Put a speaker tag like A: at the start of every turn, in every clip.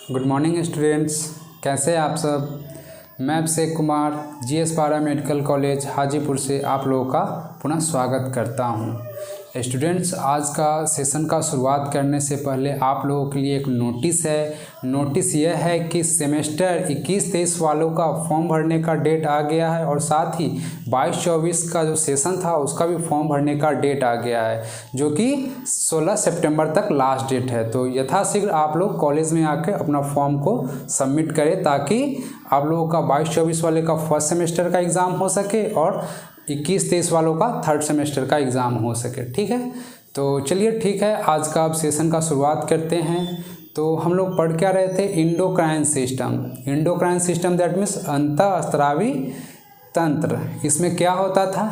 A: Good morning students, कैसे हैं आप सब। मैं अभिषेक कुमार जीएस पारा मेडिकल कॉलेज हाजीपुर से आप लोगों का पुनः स्वागत करता हूं। स्टूडेंट्स, आज का सेशन का शुरुआत करने से पहले आप लोगों के लिए एक नोटिस है। नोटिस यह है कि सेमेस्टर 21-23 वालों का फॉर्म भरने का डेट आ गया है और साथ ही 22-24 का जो सेशन था उसका भी फॉर्म भरने का डेट आ गया है, जो कि 16 सितंबर तक लास्ट डेट है। तो यथाशीघ्र आप लोग कॉलेज में आकर अपना फॉर्म को सबमिट करें ताकि आप लोगों का 22-24 वाले का फर्स्ट सेमेस्टर का एग्ज़ाम हो सके और 21-23 वालों का थर्ड सेमेस्टर का एग्ज़ाम हो सके। ठीक है, तो चलिए ठीक है, आज का अब सेशन का शुरुआत करते हैं। तो हम लोग पढ़ क्या रहे थे, endocrine system. Endocrine system that means अंतःस्रावी तंत्र। इसमें क्या होता था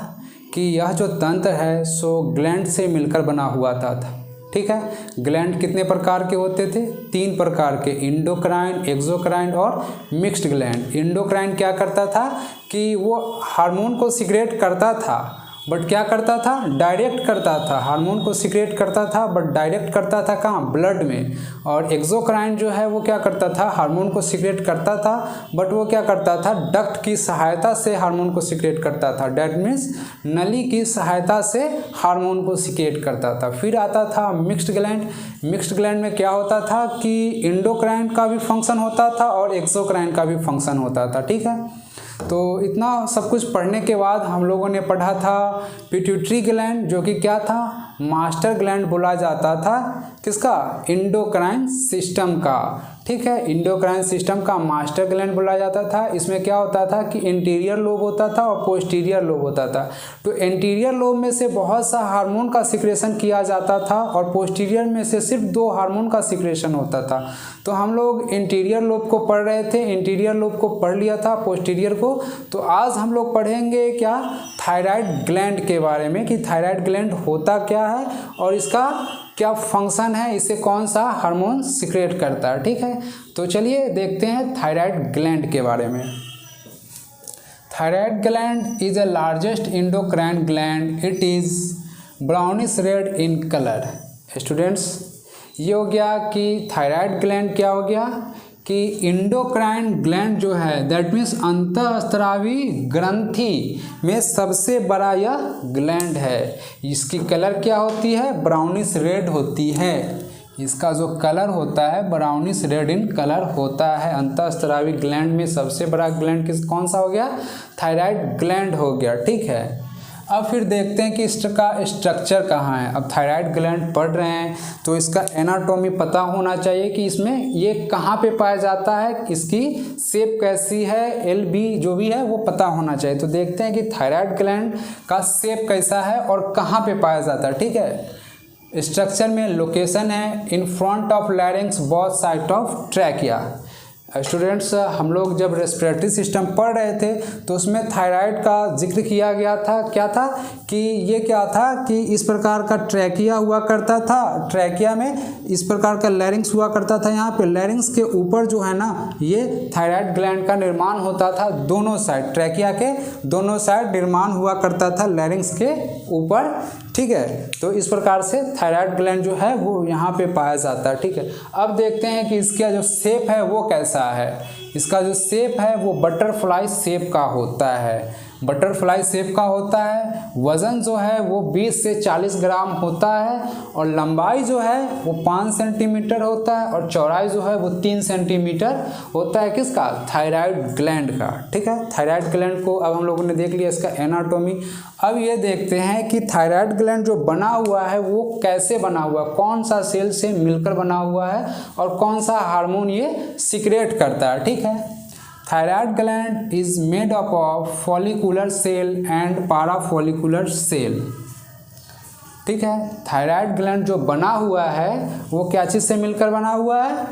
A: कि यह जो तंत्र है सो ग्लैंड से मिलकर बना हुआ था। ठीक है, ग्लैंड कितने प्रकार के होते थे, 3 प्रकार के, इंडोक्राइन, एक्सोक्राइन और मिक्स्ड ग्लैंड। इंडोक्राइन क्या करता था कि वो हार्मोन को सीक्रेट करता था, बट क्या करता था, डायरेक्ट करता था। हार्मोन को सीक्रेट करता था बट डायरेक्ट करता था कहाँ, ब्लड में। और एक्सोक्राइन जो है वो क्या करता था, हार्मोन को सीक्रेट करता था बट वो क्या करता था, डक्ट की सहायता से हार्मोन को सीक्रेट करता था। डैट मीन्स नली की सहायता से हार्मोन को सीक्रेट करता था। फिर आता था मिक्स्ड ग्लैंड। मिक्स्ड ग्लैंड में क्या होता था कि इंडोक्राइन का भी फंक्शन होता था और एक्सोक्राइन का भी फंक्शन होता था। ठीक है, तो इतना सब कुछ पढ़ने के बाद हम लोगों ने पढ़ा था पिट्यूटरी ग्लैंड, जो कि क्या था, मास्टर ग्लैंड बोला जाता था किसका, इंडोक्राइन सिस्टम का। ठीक है, इंडोक्राइन सिस्टम का मास्टर ग्लैंड बोला जाता था। इसमें क्या होता था कि इंटीरियर लोब होता था और पोस्टीरियर लोब होता था। तो इंटीरियर लोब में से बहुत सा हार्मोन का सिक्रेशन किया जाता था और पोस्टीरियर में से सिर्फ 2 हार्मोन का सिक्रेशन होता था। तो हम लोग इंटीरियर लोब को पढ़ रहे थे, इंटीरियर लोब को पढ़ लिया था, पोस्टीरियर को। तो आज हम लोग पढ़ेंगे क्या, थायराइड ग्लैंड के बारे में कि थायराइड ग्लैंड होता क्या है और इसका क्या फंक्शन है, इसे कौन सा हार्मोन सीक्रेट करता है। ठीक है, तो चलिए देखते हैं थायराइड ग्लैंड के बारे में। Thyroid gland is the largest endocrine gland. It is brownish red in colour. Students, ये हो गया कि थायराइड ग्लैंड क्या हो गया कि इंडोक्राइन ग्लैंड जो है दैट मीन्स अंतःस्रावी ग्रंथि में सबसे बड़ा यह ग्लैंड है। इसकी कलर क्या होती है, ब्राउनिश रेड होती है। इसका जो कलर होता है ब्राउनिश रेड इन कलर होता है। अंतःस्रावी ग्लैंड में सबसे बड़ा ग्लैंड कौन सा हो गया, थायराइड ग्लैंड हो गया। ठीक है, अब फिर देखते हैं कि इसका स्ट्रक्चर कहाँ है। अब थायराइड ग्लैंड पढ़ रहे हैं तो इसका एनाटॉमी पता होना चाहिए कि इसमें ये कहाँ पे पाया जाता है, इसकी शेप कैसी है, LB जो भी है वो पता होना चाहिए। तो देखते हैं कि थायराइड ग्लैंड का शेप कैसा है और कहाँ पे पाया जाता है। ठीक है, स्ट्रक्चर में लोकेशन है in front of larynx both side of trachea. Students, हम लोग जब रेस्पिरेटरी सिस्टम पढ़ रहे थे तो उसमें थायराइड का जिक्र किया गया था। क्या था कि ये क्या था कि इस प्रकार का ट्रैकिया हुआ करता था, ट्रैकिया में इस प्रकार का लैरिंक्स हुआ करता था। यहाँ पे लैरिंक्स के ऊपर जो है ना, ये थायराइड ग्लैंड का निर्माण होता था दोनों साइड, ट्रैकिया के दोनों साइड निर्माण हुआ करता था लैरिंक्स के ऊपर। ठीक है, तो इस प्रकार से थायराइड ग्लैंड जो है वो यहाँ पे पाया जाता है। ठीक है, अब देखते हैं कि इसका जो शेप है वो कैसा है। इसका जो शेप है वो बटरफ्लाई शेप का होता है। बटरफ्लाई शेप का होता है। वज़न जो है वो 20 से 40 ग्राम होता है और लंबाई जो है वो 5 सेंटीमीटर होता है और चौड़ाई जो है वो 3 सेंटीमीटर होता है। किसका, थायराइड ग्लैंड का। ठीक है, थायराइड ग्लैंड को अब हम लोगों ने देख लिया इसका एनाटॉमी। अब ये देखते हैं कि थायराइड ग्लैंड जो बना हुआ है वो कैसे बना हुआ है, कौन सा सेल से मिलकर बना हुआ है और कौन सा हार्मोन ये सीक्रेट करता है। ठीक है, thyroid gland is made up of follicular cell and parafollicular cell. ठीक है, थायराइड ग्लैंड जो बना हुआ है वो क्या चीज़ से मिलकर बना हुआ है,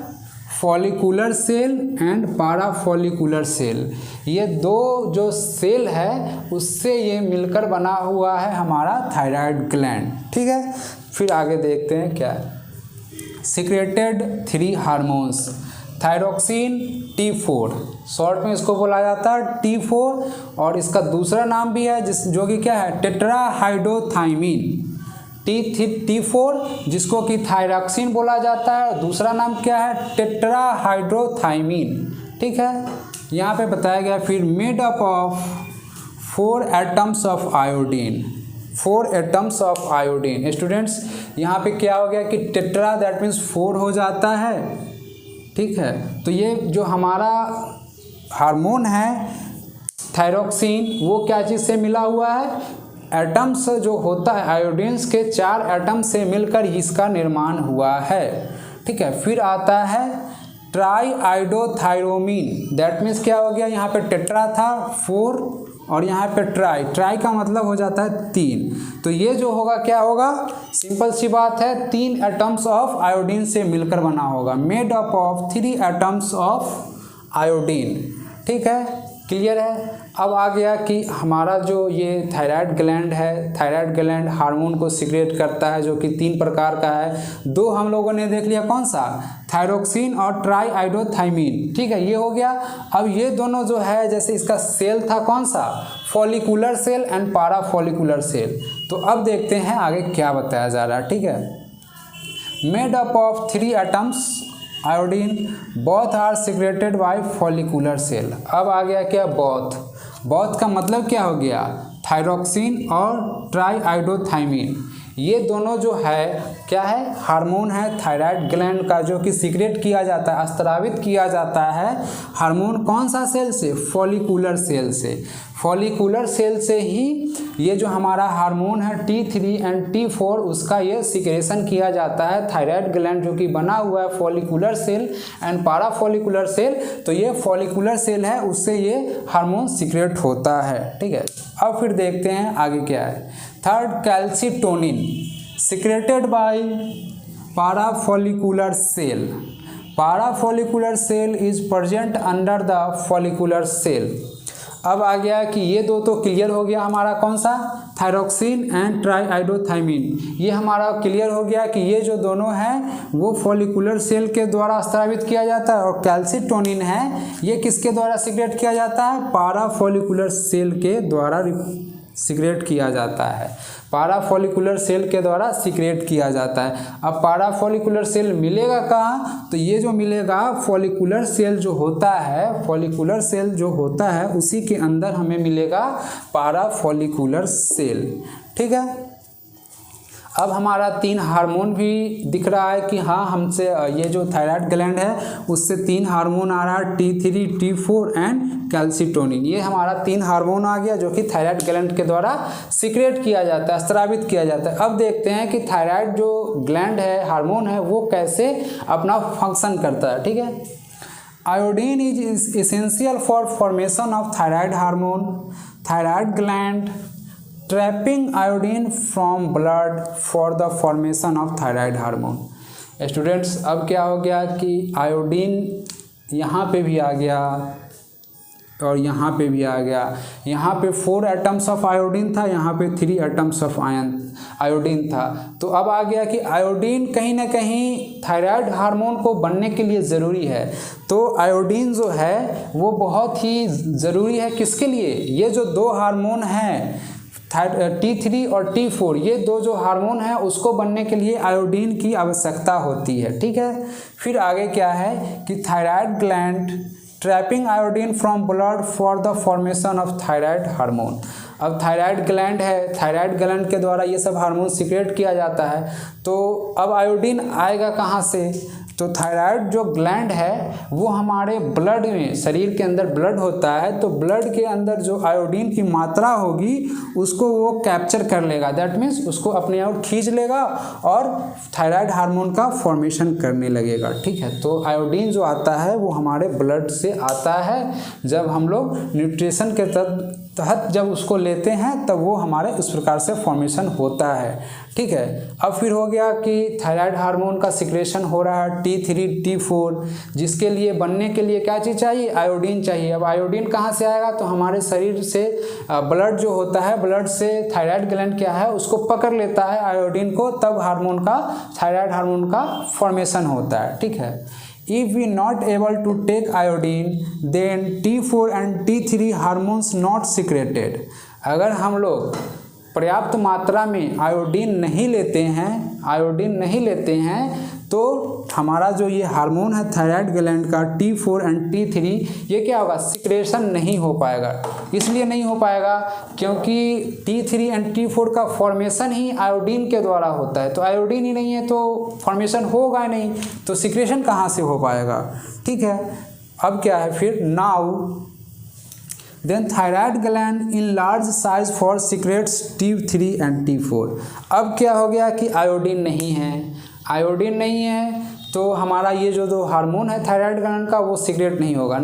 A: follicular cell and parafollicular cell. ये 2 जो सेल है उससे ये मिलकर बना हुआ है हमारा थायराइड ग्लैंड। ठीक है, फिर आगे देखते हैं क्या है। Secreted 3 hormones, thyroxine T4, short में इसको बोला जाता है T4, और इसका दूसरा नाम भी है जो कि क्या है, टेट्राहाइड्रोथाइमिन। T4 जिसको कि थायरॉक्सिन बोला जाता है, और दूसरा नाम क्या है, टेट्राहाइड्रोथाइमिन। ठीक है, यहाँ पे बताया गया फिर made up of 4 atoms of iodine, 4 atoms of iodine. Students यहाँ पे क्या हो गया कि टेट्रा दैट मीन्स 4 हो जाता है। ठीक है, तो ये जो हमारा हार्मोन है थायरॉक्सिन वो क्या चीज़ से मिला हुआ है, एटम्स जो होता है आयोडीन्स के 4 एटम से मिलकर इसका निर्माण हुआ है। ठीक है, फिर आता है ट्राई आइडोथायरोमिन, दैट मीन्स क्या हो गया, यहाँ पे टेट्रा था 4 और यहाँ पे ट्राई, ट्राई का मतलब हो जाता है 3। तो ये जो होगा क्या होगा, सिंपल सी बात है, 3 एटम्स ऑफ आयोडीन से मिलकर बना होगा, made up of 3 atoms of iodine. ठीक है, क्लियर है। अब आ गया कि हमारा जो ये थायराइड ग्लैंड है, थायराइड ग्लैंड हार्मोन को सीक्रेट करता है जो कि 3 प्रकार का है। 2 हम लोगों ने देख लिया, कौन सा, थायरोक्सिन और ट्राई आइडोथाइमिन। ठीक है, ये हो गया। अब ये दोनों जो है, जैसे इसका सेल था कौन सा, follicular cell and parafollicular cell. तो अब देखते हैं आगे क्या बताया जा रहा है। ठीक है, made up of 3 atoms iodine, both are secreted by follicular cell. अब आ गया क्या, बोथ, बोथ का मतलब क्या हो गया, थायरोक्सिन और ट्राई आइडोथाइमिन। ये दोनों जो है क्या है, हार्मोन है थायराइड ग्लैंड का, जो कि सीक्रेट किया जाता है, स्रावित किया जाता है हार्मोन कौन सा सेल से, फॉलिकुलर सेल से। फॉलिकुलर सेल से ही ये जो हमारा हार्मोन है T3 एंड T4 उसका ये सिक्रेशन किया जाता है। थायराइड ग्लैंड जो कि बना हुआ है follicular cell and parafollicular cell, तो ये फॉलिकुलर सेल है, उससे ये हार्मोन सीक्रेट होता है। ठीक है, अब फिर देखते हैं आगे क्या है। Third, calcitonin secreted by parafollicular cell. Parafollicular cell is present under the follicular cell. अब आ गया कि ये 2 तो क्लियर हो गया हमारा, कौन सा, थायरोक्सिन एंड ट्राई आइडोथाइमिन। ये हमारा क्लियर हो गया कि ये जो दोनों हैं वो फॉलिकुलर सेल के द्वारा स्रावित किया जाता है, और कैल्सिटोनिन है ये किसके द्वारा सीक्रेट किया जाता है, पारा फॉलिकुलर सेल के द्वारा सीक्रेट किया जाता है, पारा फॉलिकुलर सेल के द्वारा सीक्रेट किया जाता है। अब पारा फॉलिकुलर सेल मिलेगा कहाँ, तो ये जो मिलेगा फॉलिकुलर सेल जो होता है, फॉलिकुलर सेल जो होता है उसी के अंदर हमें मिलेगा पारा फॉलिकुलर सेल। ठीक है, अब हमारा 3 हार्मोन भी दिख रहा है कि हाँ हमसे ये जो थायराइड ग्लैंड है उससे 3 हार्मोन आ रहा है, T3, T4 एंड कैल्सिटोनिन। ये हमारा 3 हार्मोन आ गया जो कि थायराइड ग्लैंड के द्वारा सीक्रेट किया जाता है, स्रावित किया जाता है। अब देखते हैं कि थायराइड जो ग्लैंड है, हार्मोन है, वो कैसे अपना फंक्शन करता है। ठीक है, iodine is essential for formation of thyroid hormone, thyroid gland trapping iodine from blood for the formation of thyroid hormone। Students अब क्या हो गया कि आयोडीन यहाँ पे भी आ गया और यहाँ पे भी आ गया। यहाँ पे 4 एटम्स ऑफ आयोडीन था, यहाँ पे 3 एटम्स ऑफ आयोडीन था। तो अब आ गया कि आयोडीन कहीं ना कहीं थायराइड हार्मोन को बनने के लिए ज़रूरी है। तो आयोडीन जो है वो बहुत ही ज़रूरी है किसके लिए, ये जो 2 हार्मोन हैं T3 और T4, ये 2 जो हार्मोन है उसको बनने के लिए आयोडीन की आवश्यकता होती है। ठीक है, फिर आगे क्या है कि thyroid gland trapping iodine from blood for the formation of thyroid hormone. अब थायराइड ग्लैंड है, थायराइड ग्लैंड के द्वारा ये सब हार्मोन सीक्रेट किया जाता है। तो अब आयोडीन आएगा कहाँ से, तो थायराइड जो ग्लैंड है वो हमारे ब्लड में, शरीर के अंदर ब्लड होता है, तो ब्लड के अंदर जो आयोडीन की मात्रा होगी उसको वो कैप्चर कर लेगा, दैट मीन्स उसको अपने ओर खींच लेगा और थायराइड हार्मोन का फॉर्मेशन करने लगेगा। ठीक है, तो आयोडीन जो आता है वो हमारे ब्लड से आता है। जब हम लोग न्यूट्रिशन के तहत जब उसको लेते हैं तब वो हमारे इस प्रकार से फॉर्मेशन होता है। ठीक है, अब फिर हो गया कि थायराइड हार्मोन का सिक्रेशन हो रहा है T3, T4, जिसके लिए बनने के लिए क्या चीज़ चाहिए, आयोडीन चाहिए। अब आयोडीन कहाँ से आएगा, तो हमारे शरीर से ब्लड जो होता है, ब्लड से थायराइड ग्लैंड क्या है उसको पकड़ लेता है आयोडीन को, तब हार्मोन का, थायराइड हार्मोन का फॉर्मेशन होता है। ठीक है, If we not able to take iodine, then T4 and T3 hormones not secreted। अगर हम लोग पर्याप्त मात्रा में आयोडीन नहीं लेते हैं तो हमारा जो ये हार्मोन है थायराइड ग्लैंड का T4 एंड T3 ये क्या होगा, सिक्रेशन नहीं हो पाएगा। इसलिए नहीं हो पाएगा क्योंकि T3 एंड T4 का फॉर्मेशन ही आयोडीन के द्वारा होता है, तो आयोडीन ही नहीं है तो फॉर्मेशन होगा नहीं, तो सिक्रेशन कहाँ से हो पाएगा। ठीक है, अब क्या है फिर, now then thyroid gland in large size for secretes T3 and T4। अब क्या हो गया कि आयोडीन नहीं है तो हमारा ये जो दो हार्मोन है थायराइड ग्लैंड का वो सीक्रेट नहीं होगा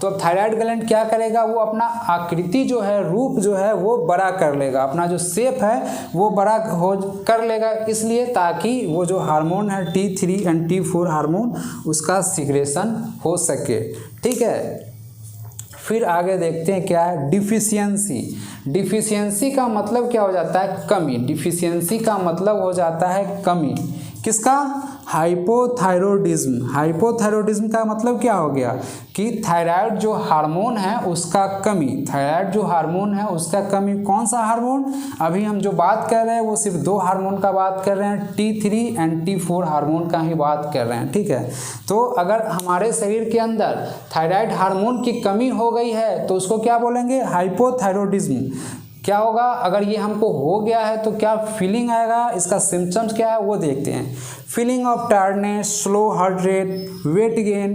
A: तो अब थायराइड ग्लैंड क्या करेगा, वो अपना आकृति जो है, रूप जो है वो बड़ा कर लेगा, अपना जो शेप है वो बड़ा कर लेगा, इसलिए ताकि वो जो हार्मोन है T3 एंड T4 हार्मोन उसका सीक्रेशन हो सके। ठीक है, फिर आगे देखते हैं क्या है, डिफिशियंसी का मतलब क्या हो जाता है, कमी। डिफिशियंसी का मतलब हो जाता है कमी, किसका, हाइपोथायरॉयडिज्म का मतलब क्या हो गया कि थायराइड जो हार्मोन है उसका कमी, कौन सा हार्मोन, अभी हम जो बात कर रहे हैं वो सिर्फ दो हार्मोन का बात कर रहे हैं, T3 एंड T4 हार्मोन का ही बात कर रहे हैं। ठीक है, तो अगर हमारे शरीर के अंदर थायराइड हार्मोन की कमी हो गई है तो उसको क्या बोलेंगे, हाइपोथायरॉयडिज्म। क्या होगा, अगर ये हमको हो गया है तो क्या फीलिंग आएगा, इसका सिम्टम्स क्या है वो देखते हैं। Feeling of tiredness, slow heart rate, weight gain,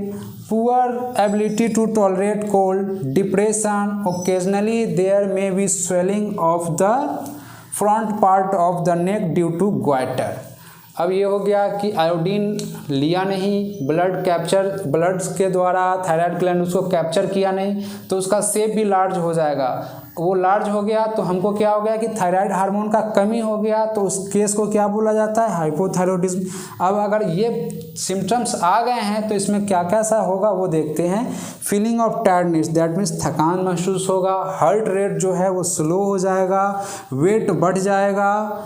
A: poor ability to tolerate cold, depression, occasionally there may be swelling of the front part of the neck due to goitre. अब ये हो गया कि आयोडीन लिया नहीं, ब्लड के द्वारा thyroid gland उसको कैप्चर किया नहीं तो उसका शेप भी लार्ज हो जाएगा। वो लार्ज हो गया तो हमको क्या हो गया कि थायराइड हार्मोन का कमी हो गया, तो उस केस को क्या बोला जाता है, हाइपोथायरॉयडिज्म। अब अगर ये सिम्टम्स आ गए हैं तो इसमें क्या कैसा होगा वो देखते हैं। Feeling of tiredness, that means थकान महसूस होगा, हार्ट रेट जो है वो स्लो हो जाएगा, वेट बढ़ जाएगा।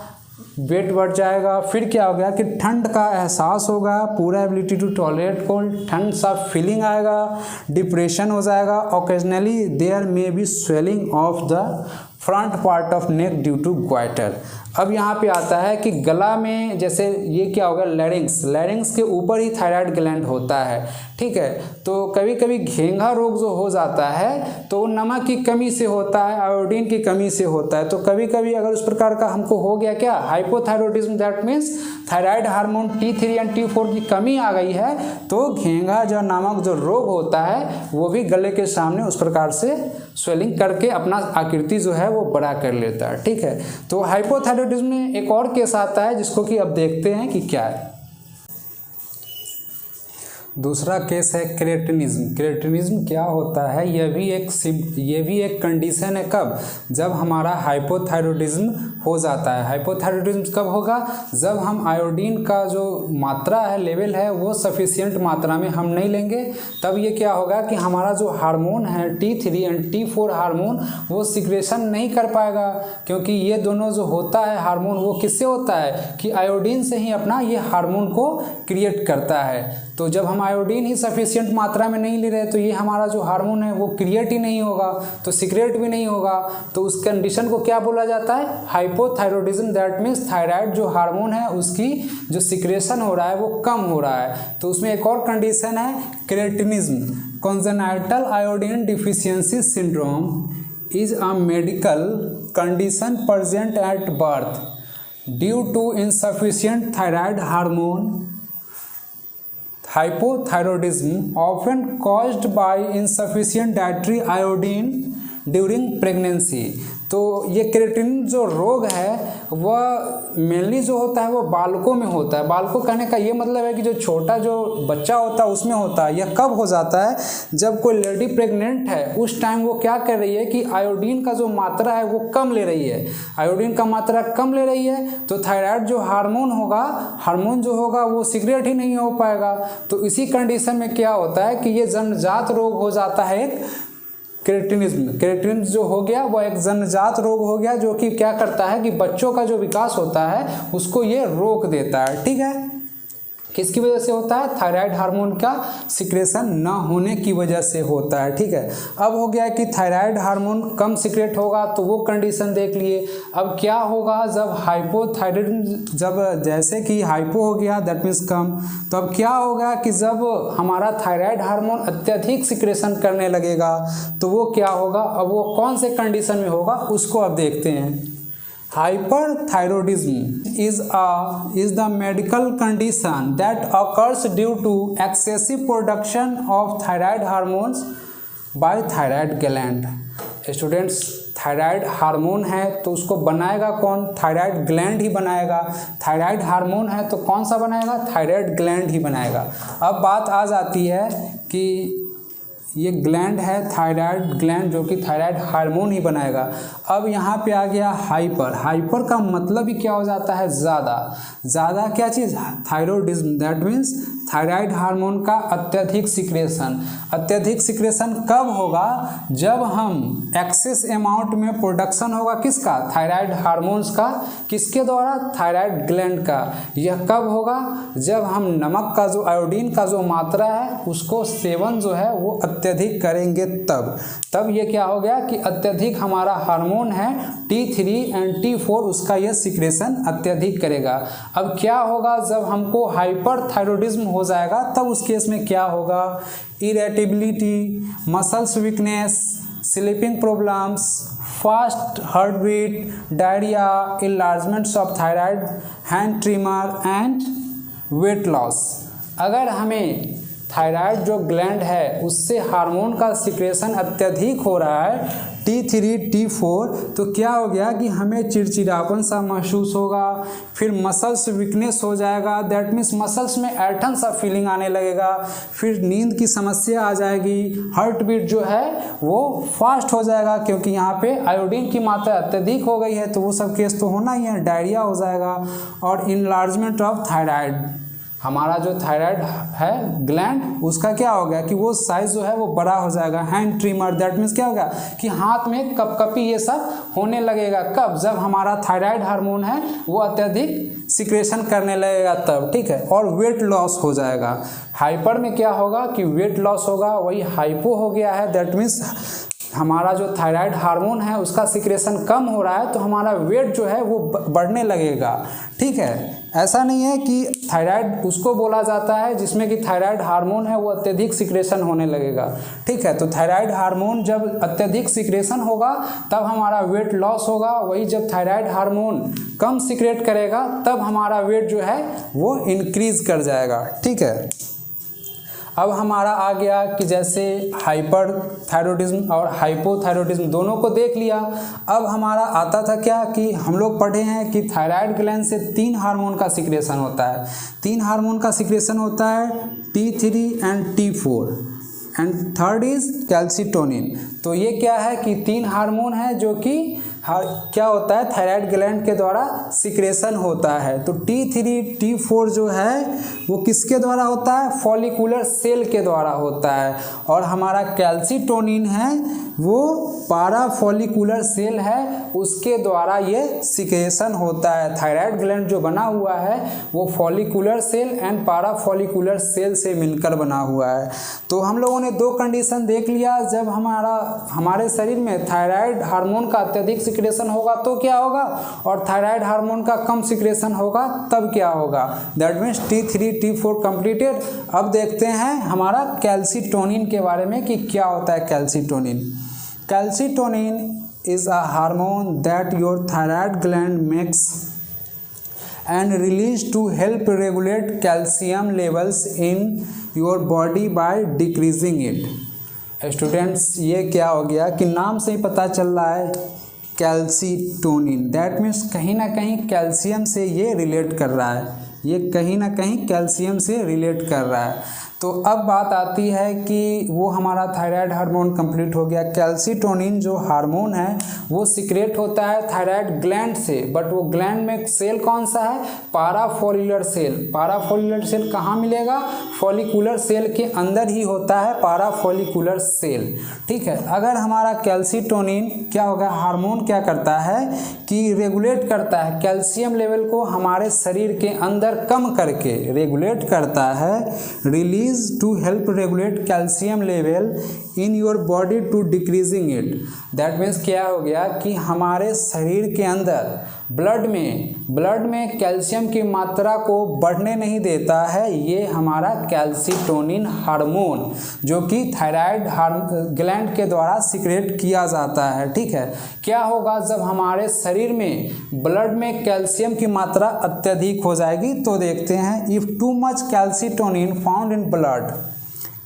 A: फिर क्या हो गया कि ठंड का एहसास होगा, पूरा एबिलिटी टू टॉलरेट कोल्ड, ठंड सा फीलिंग आएगा, डिप्रेशन हो जाएगा, occasionally there may be swelling of the front part of neck due to goitre. अब यहाँ पे आता है कि गला में, जैसे ये क्या होगा, लैरिंग्स के ऊपर ही थायराइड ग्लैंड होता है। ठीक है, तो कभी कभी घेंघा रोग जो हो जाता है तो नमक की कमी से होता है, आयोडीन की कमी से होता है। तो कभी कभी अगर उस प्रकार का हमको हो गया क्या, hypothyroidism, that means thyroid hormone T3 and T4 की कमी आ गई है तो घेंघा जो नामक जो रोग होता है वो भी गले के सामने उस प्रकार से स्वेलिंग करके अपना आकृति जो है वो बड़ा कर लेता है। ठीक है, तो हाइपोथायरॉयडिज्म में एक और केस आता है जिसको कि अब देखते हैं कि क्या है। दूसरा केस है क्रेटिनिज्म क्या होता है, यह भी एक कंडीशन है, कब, जब हमारा हाइपोथायरॉयडिज्म हो जाता है। हाइपोथायरॉयडिज्म कब होगा, जब हम आयोडीन का जो मात्रा है, लेवल है, वो सफिशिएंट मात्रा में हम नहीं लेंगे, तब ये क्या होगा कि हमारा जो हार्मोन है T3 एंड T4 हार्मोन वो सिक्रेशन नहीं कर पाएगा, क्योंकि ये दोनों जो होता है हार्मोन वो किससे होता है कि आयोडीन से ही अपना ये हार्मोन को क्रिएट करता है। तो जब हम आयोडीन ही सफिशिएंट मात्रा में नहीं ले रहे तो ये हमारा जो हार्मोन है वो क्रिएट ही नहीं होगा, तो सीक्रेट भी नहीं होगा, तो उस कंडीशन को क्या बोला जाता है, हाइपोथायरॉयडिज्म। दैट मीन्स थायराइड जो हार्मोन है उसकी जो सिक्रेशन हो रहा है वो कम हो रहा है। तो उसमें एक और कंडीशन है cretinism. Congenital iodine deficiency syndrome is a medical condition present at birth due to insufficient thyroid hormone. Hypothyroidism often caused by insufficient dietary iodine during pregnancy। तो ये क्रेटिन जो रोग है वह मेनली जो होता है वो बालकों में होता है। बालकों कहने का ये मतलब है कि जो छोटा जो बच्चा होता है उसमें होता है। यह कब हो जाता है, जब कोई लेडी प्रेग्नेंट है उस टाइम वो क्या कर रही है कि आयोडीन का जो मात्रा है वो कम ले रही है। आयोडीन का मात्रा कम ले रही है तो थायराइड जो हार्मोन जो होगा वो सीक्रेट ही नहीं हो पाएगा। तो इसी कंडीशन में क्या होता है कि ये जन्मजात रोग हो जाता है, एक क्रेटिनिज्म जो हो गया वो एक जन्मजात रोग हो गया, जो कि क्या करता है कि बच्चों का जो विकास होता है उसको ये रोक देता है। ठीक है, किसकी वजह से होता है? थायराइड हार्मोन का सिक्रेशन न होने की वजह से होता है। ठीक है, अब हो गया कि थायराइड हार्मोन कम सिक्रेट होगा तो वो कंडीशन देख लिए। अब क्या होगा जब हाइपोथायराइडिज्म, जब जैसे कि हाइपो हो गया दैट मीन्स कम, तो अब क्या होगा कि जब हमारा थायराइड हार्मोन अत्यधिक सिक्रेशन करने लगेगा तो वो क्या होगा, अब वो कौन से कंडीशन में होगा उसको अब देखते हैं। Hyperthyroidism is the medical condition that occurs due to excessive production of thyroid hormones by thyroid gland. Students, thyroid hormone है तो उसको बनाएगा कौन? थायराइड ग्लैंड ही बनाएगा। थायराइड हार्मोन है तो कौन सा बनाएगा? थायराइड ग्लैंड ही बनाएगा। अब बात आ जाती है कि ये ग्लैंड है थायराइड ग्लैंड जो कि थायराइड हार्मोन ही बनाएगा। अब यहाँ पे आ गया हाइपर। हाइपर का मतलब ही क्या हो जाता है? ज़्यादा। ज़्यादा क्या चीज़? Thyroidism, that means thyroid hormone का अत्यधिक सिक्रेशन। अत्यधिक सिक्रेशन कब होगा? जब हम एक्सेस अमाउंट में प्रोडक्शन होगा किसका? थायराइड हार्मोन्स का। किसके द्वारा? थायराइड ग्लैंड का। यह कब होगा? जब हम नमक का जो आयोडीन का जो मात्रा है उसको सेवन जो है वो अत्यधिक करेंगे तब ये क्या हो गया कि अत्यधिक हमारा हार्मोन है T3 एंड T4 उसका यह सिक्रेशन अत्यधिक करेगा। अब क्या होगा जब हमको हाइपरथायरॉयडिज्म हो जाएगा तब उस केस में क्या होगा? Irritability, muscles weakness, sleeping problems, fast heart beat, diarrhoea, enlargements of thyroid, hand tremor and weight loss. अगर हमें थायराइड जो ग्लैंड है उससे हार्मोन का सिक्रेशन अत्यधिक हो रहा है T3 T4 तो क्या हो गया कि हमें चिड़चिड़ापन सा महसूस होगा, फिर मसल्स वीकनेस हो जाएगा, दैट मीन्स मसल्स में ऐठन सा फीलिंग आने लगेगा, फिर नींद की समस्या आ जाएगी, हार्ट बीट जो है वो फास्ट हो जाएगा क्योंकि यहाँ पे आयोडीन की मात्रा अत्यधिक हो गई है तो वो सब केस तो होना ही है, डायरिया हो जाएगा। और इनलार्जमेंट ऑफ थायराइड, हमारा जो थायराइड है ग्लैंड उसका क्या हो गया कि वो साइज जो है वो बड़ा हो जाएगा। हैंड ट्रिमर, दैट मीन्स क्या होगा कि हाथ में कपकपी ये सब होने लगेगा। कब? जब हमारा थायराइड हार्मोन है वो अत्यधिक सिक्रेशन करने लगेगा तब। ठीक है, और वेट लॉस हो जाएगा। हाइपर में क्या होगा कि वेट लॉस होगा, वही हाइपो हो गया है, दैट मीन्स हमारा जो थायराइड हार्मोन है उसका सिक्रेशन कम हो रहा है तो हमारा वेट जो है वो बढ़ने लगेगा। ठीक है, ऐसा नहीं है कि थायराइड उसको बोला जाता है जिसमें कि थायराइड हार्मोन है वो अत्यधिक सिक्रेशन होने लगेगा। ठीक है, तो थायराइड हार्मोन जब अत्यधिक सिक्रेशन होगा तब हमारा वेट लॉस होगा, वही जब थायराइड हार्मोन कम सिक्रेट करेगा तब हमारा वेट जो है वो इंक्रीज कर जाएगा। ठीक है, अब हमारा आ गया कि जैसे हाइपर थायरॉयडिज्म और हाइपोथायरॉयडिज्म दोनों को देख लिया। अब हमारा आता था क्या कि हम लोग पढ़े हैं कि थायराइड ग्लैंड से 3 हार्मोन का सिक्रेशन होता है। 3 हार्मोन का सिक्रेशन होता है T3 and T4 and third is calcitonin. तो ये क्या है कि 3 हार्मोन है जो कि क्या होता है थायराइड ग्लैंड के द्वारा सिक्रेशन होता है। तो T3 T4 जो है वो किसके द्वारा होता है? फॉलिकुलर सेल के द्वारा होता है। और हमारा कैल्सिटोनिन है वो पाराफॉलिकुलर सेल है उसके द्वारा ये सिक्रेशन होता है। थायराइड ग्लैंड जो बना हुआ है वो follicular cell and parafollicular cell से मिलकर बना हुआ है। तो हम लोगों ने 2 कंडीशन देख लिया। जब हमारे शरीर में थायराइड हार्मोन का अत्यधिक सिक्रेशन होगा तो क्या होगा, और थायराइड हार्मोन का कम सिक्रेशन होगा तब क्या होगा। That means T3 T4 completed. अब देखते हैं हमारा कैल्सिटोनिन के बारे में कि क्या होता है calcitonin. Calcitonin is a hormone that your thyroid gland makes and release to help regulate calcium levels in your body by decreasing it. Students, ये क्या हो गया कि नाम से ही पता चल रहा है कैल्सिटोनिन, दैट मीन्स कहीं ना कहीं कैल्शियम से ये रिलेट कर रहा है। ये कहीं ना कहीं कैल्शियम से रिलेट कर रहा है। तो अब बात आती है कि वो हमारा थायराइड हार्मोन कंप्लीट हो गया। कैल्सीटोनिन जो हार्मोन है वो सीक्रेट होता है थायराइड ग्लैंड से, बट वो ग्लैंड में सेल कौन सा है? पाराफोलिकुलर सेल। पाराफोलिकुलर सेल कहाँ मिलेगा? फॉलिकुलर सेल के अंदर ही होता है पाराफोलिकुलर सेल। ठीक है, अगर हमारा कैल्सीटोनिन क्या होगा, हार्मोन क्या करता है कि रेगुलेट करता है कैल्शियम लेवल को हमारे शरीर के अंदर कम करके रेगुलेट करता है, release to help regulate calcium level in your body to decreasing it। that means क्या हो गया कि हमारे शरीर के अंदर ब्लड में कैल्शियम की मात्रा को बढ़ने नहीं देता है ये हमारा कैल्सीटोनिन हार्मोन, जो कि थायराइड ग्लैंड के द्वारा सीक्रेट किया जाता है। ठीक है, क्या होगा जब हमारे शरीर में ब्लड में कैल्शियम की मात्रा अत्यधिक हो जाएगी? तो देखते हैं, if too much calcitonin found in blood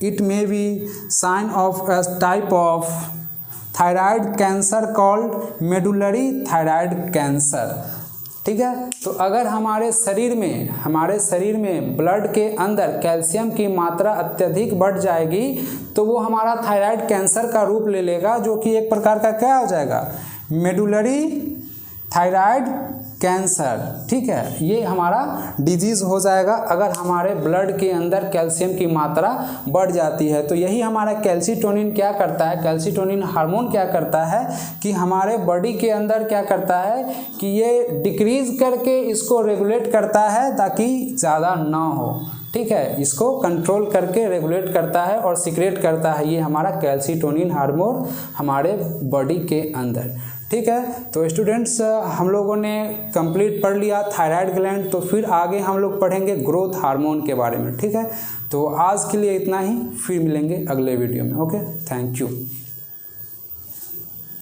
A: it may be sign of a type of thyroid cancer called medullary thyroid cancer. ठीक है, तो अगर हमारे शरीर में ब्लड के अंदर कैल्शियम की मात्रा अत्यधिक बढ़ जाएगी तो वो हमारा थायराइड कैंसर का रूप ले लेगा, जो कि एक प्रकार का क्या हो जाएगा? Medullary thyroid cancer. ठीक है, ये हमारा डिजीज़ हो जाएगा अगर हमारे ब्लड के अंदर कैल्शियम की मात्रा बढ़ जाती है। तो यही हमारा कैल्सीटोनिन क्या करता है, कैल्सीटोनिन हार्मोन क्या करता है कि हमारे बॉडी के अंदर क्या करता है कि ये डिक्रीज करके इसको रेगुलेट करता है ताकि ज़्यादा ना हो। ठीक है, इसको कंट्रोल करके रेगुलेट करता है और सीक्रेट करता है ये हमारा कैल्सीटोनिन हार्मोन हमारे बॉडी के अंदर। ठीक है, तो स्टूडेंट्स हम लोगों ने कंप्लीट पढ़ लिया थायराइड ग्लैंड, तो फिर आगे हम लोग पढ़ेंगे ग्रोथ हार्मोन के बारे में। ठीक है, तो आज के लिए इतना ही, फिर मिलेंगे अगले वीडियो में। Okay, thank you.